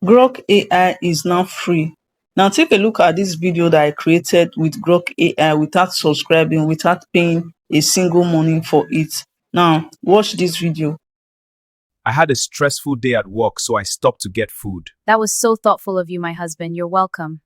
Grok AI is now free. Now take a look at this video that I created with Grok AI without subscribing, without paying a single money for it. Now watch this video. I had a stressful day at work, so I stopped to get food. That was so thoughtful of you, my husband. You're welcome.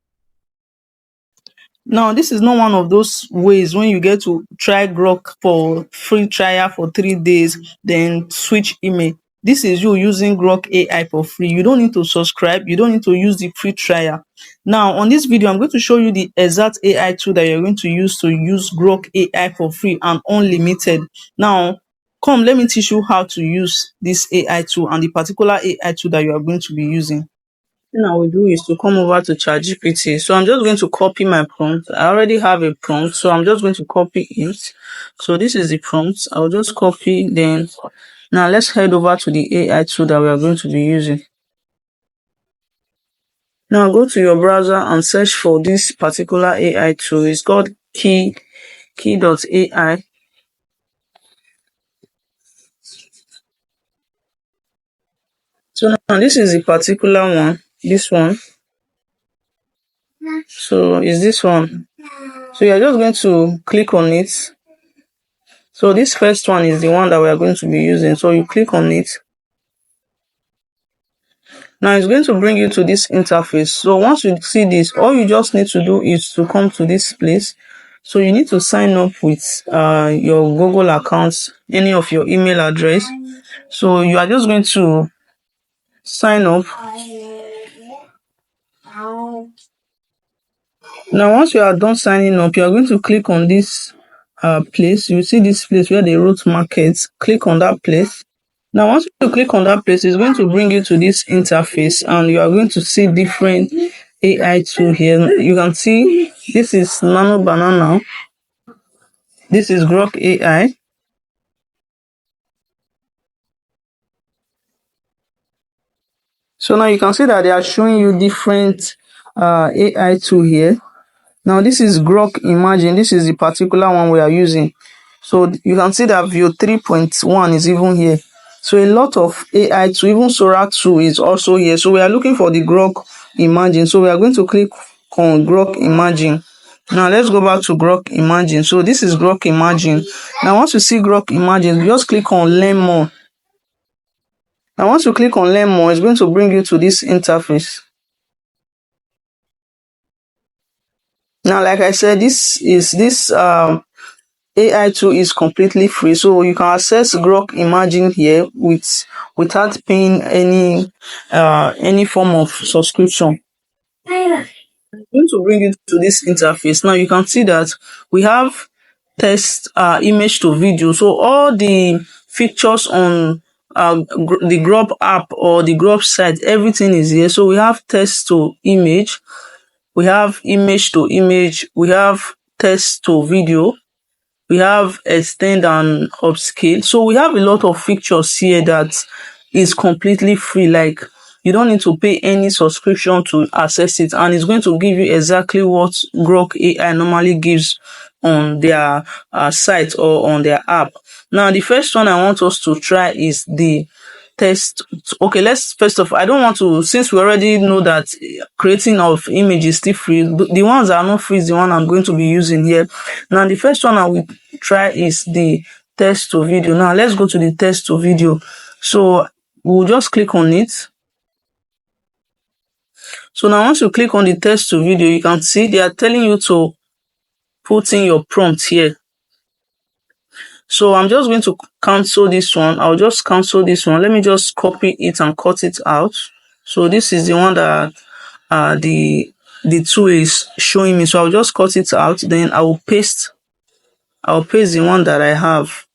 Now this is not one of those ways when you get to try Grok for free trial for 3 days, then switch email. This is you using Grok AI for free. You don't need to subscribe. You don't need to use the free trial. Now on this video, I'm going to show you the exact AI tool that you're going to use Grok AI for free and unlimited. Now, come, let me teach you how to use this AI tool and the particular AI tool that you are going to be using. Thing I will do is to come over to ChatGPT. So I'm just going to copy my prompt. I already have a prompt, so I'm just going to copy it. So this is the prompt. I'll just copy. Then now let's head over to the AI tool that we are going to be using. Now go to your browser and search for this particular AI tool. It's called key.ai. So now this is the particular one. This one. So is this one. So you're just going to click on it. So this first one is the one that we are going to be using. So you click on it. Now it's going to bring you to this interface. So once you see this, all you just need to do is to come to this place. So you need to sign up with your Google accounts, any of your email address. So you are just going to sign up. Now once you are done signing up, you are going to click on this place. You see this place where they wrote markets. Click on that place. Now once you click on that place, it's going to bring you to this interface and you are going to see different AI tool here. You can see this is Nano Banana. This is Grok AI. So now you can see that they are showing you different AI tool here. Now this is Grok Imagine. This is the particular one we are using. So you can see that View 3.1 is even here. So a lot of AI tool, even Sora 2 is also here. So we are looking for the Grok Imagine. So we are going to click on Grok Imagine. Now let's go back to Grok Imagine. So this is Grok Imagine. Now once you see Grok Imagine, just click on Learn More. Now once you click on Learn More, it's going to bring you to this interface. Now, like I said, this AI tool is completely free, so you can access Grok Imagine here without paying any form of subscription. I'm going to bring you to this interface. Now you can see that we have text, image to video. So all the features on the Grok app or the Grok site, everything is here. So we have text to image. We have image to image, we have text to video, we have extend and upscale. So we have a lot of features here that is completely free. Like you don't need to pay any subscription to access it, and it's going to give you exactly what Grok AI normally gives on their site or on their app. Now the first one I want us to try is the test. Okay, let's first of all, I don't want to, since we already know that creating of image is still free, the ones that are not free is the one I'm going to be using here. Now the first one I will try is the text to video. Now let's go to the text to video. So we'll just click on it. So now once you click on the text to video, you can see they are telling you to put in your prompt here. So I'm just going to cancel this one. I'll just cancel this one. Let me just copy it and cut it out. So this is the one that the tool is showing me. So I'll just cut it out. Then I'll paste the one that I have.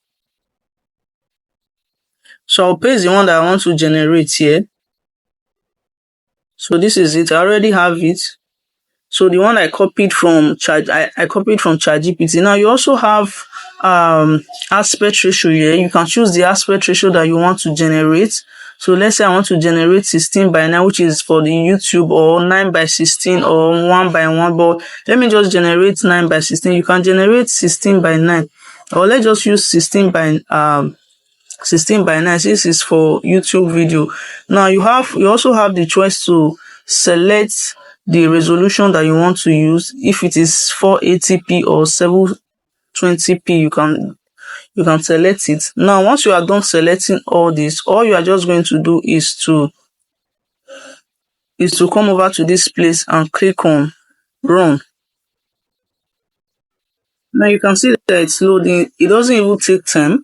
So I'll paste the one that I want to generate here. So this is it. I already have it. So the one I copied from ChatGPT. Now you also have aspect ratio here. You can choose the aspect ratio that you want to generate. So let's say I want to generate 16:9, which is for the YouTube, or 9:16 or 1:1. But let me just generate 9:16. You can generate 16:9, or let's just use 16:9. This is for YouTube video. Now you also have the choice to select the resolution that you want to use. If it is 480p or 720p, you can select it. Now once you are done selecting all this, all you are just going to do is to come over to this place and click on run. Now you can see that it's loading. It doesn't even take time,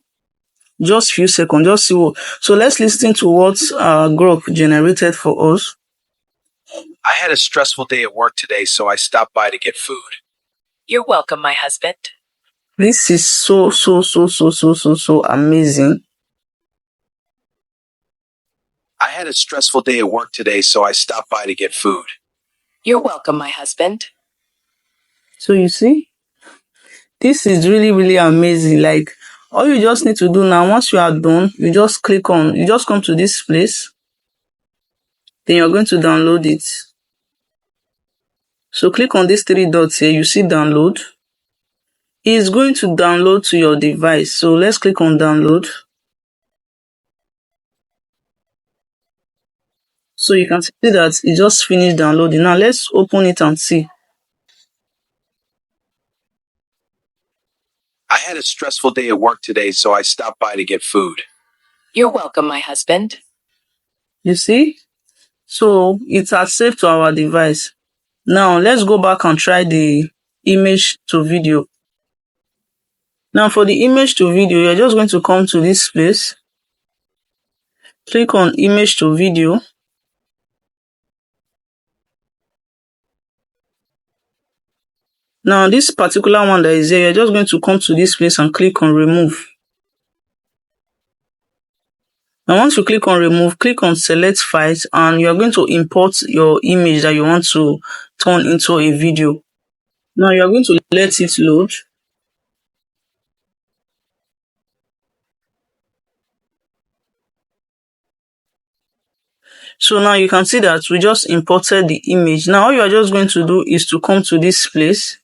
just few seconds. Just see what. So let's listen to what Grok generated for us. I had a stressful day at work today, so I stopped by to get food. You're welcome, my husband. This is so amazing. I had a stressful day at work today, so I stopped by to get food. You're welcome, my husband. So you see, this is really amazing. Like, all you just need to do now, once you are done, you just come to this place, then you're going to download it. So click on these three dots here, you see download. It's going to download to your device. So let's click on download. So you can see that it just finished downloading. Now let's open it and see. I had a stressful day at work today, so I stopped by to get food. You're welcome, my husband. You see? So it has saved to our device. Now let's go back and try the image to video. Now for the image to video, you're just going to come to this place. Click on image to video. Now this particular one that is here, you're just going to come to this place and click on remove. Now once you click on remove, click on select files, and you're going to import your image that you want to turn into a video. Now you're going to let it load. So now you can see that we just imported the image. Now all you are just going to do is to come to this place.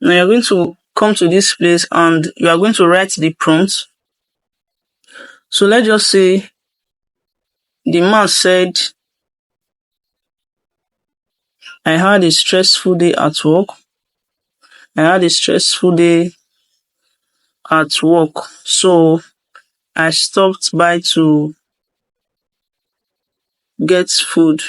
Now you're going to come to this place and you are going to write the prompt. So let's just say the man said, I had a stressful day at work. So I stopped by to get food.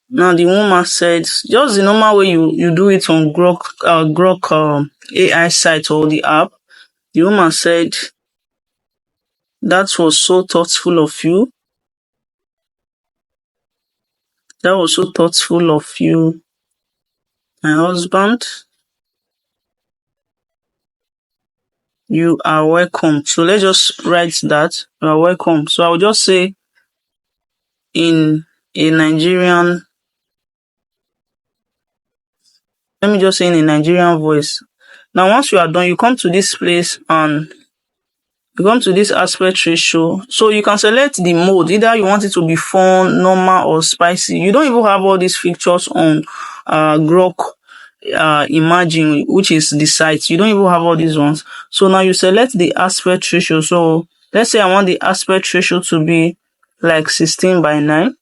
Now the woman said, just the normal way you do it on Grok AI site or the app. The woman said, that was so thoughtful of you. That was so thoughtful of you, my husband. You are welcome. So let's just write that. You are welcome. So I'll just say in a Nigerian, let me just say in a Nigerian voice. Now once you are done, you come to this place and you come to this aspect ratio. So you can select the mode. Either you want it to be fun, normal, or spicy. You don't even have all these features on Grok Imagine, which is the site. You don't even have all these ones. So now you select the aspect ratio. So let's say I want the aspect ratio to be like 16:9.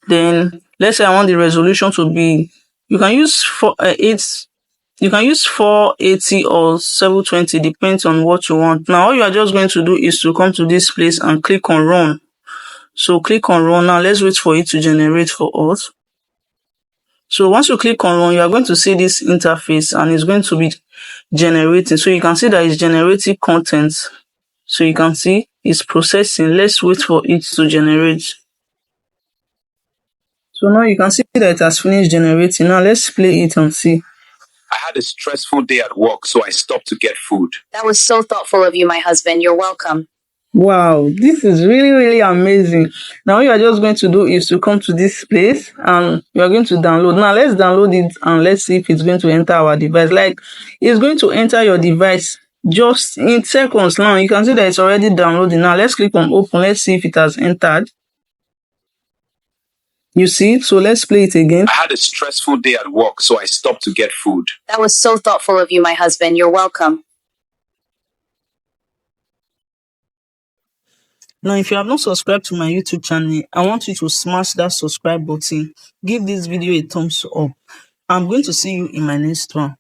Then let's say I want the resolution to be, you can use 480 or 720, depends on what you want. Now all you are just going to do is to come to this place and click on run. So click on run. Now let's wait for it to generate for us. So once you click on run, you are going to see this interface and it's going to be generating. So you can see that it's generating content. So you can see it's processing. Let's wait for it to generate. So now you can see that it has finished generating. Now let's play it and see. I had a stressful day at work, so I stopped to get food. That was so thoughtful of you, my husband. You're welcome. Wow, this is really amazing. Now what you are just going to do is to come to this place and you are going to download. Now let's download it and let's see if it's going to enter our device. Like, it's going to enter your device just in seconds. Now you can see that it's already downloading. Now let's click on open. Let's see if it has entered. You see? So let's play it again. I had a stressful day at work, so I stopped to get food. That was so thoughtful of you, my husband. You're welcome. Now, if you have not subscribed to my YouTube channel, I want you to smash that subscribe button. Give this video a thumbs up. I'm going to see you in my next one.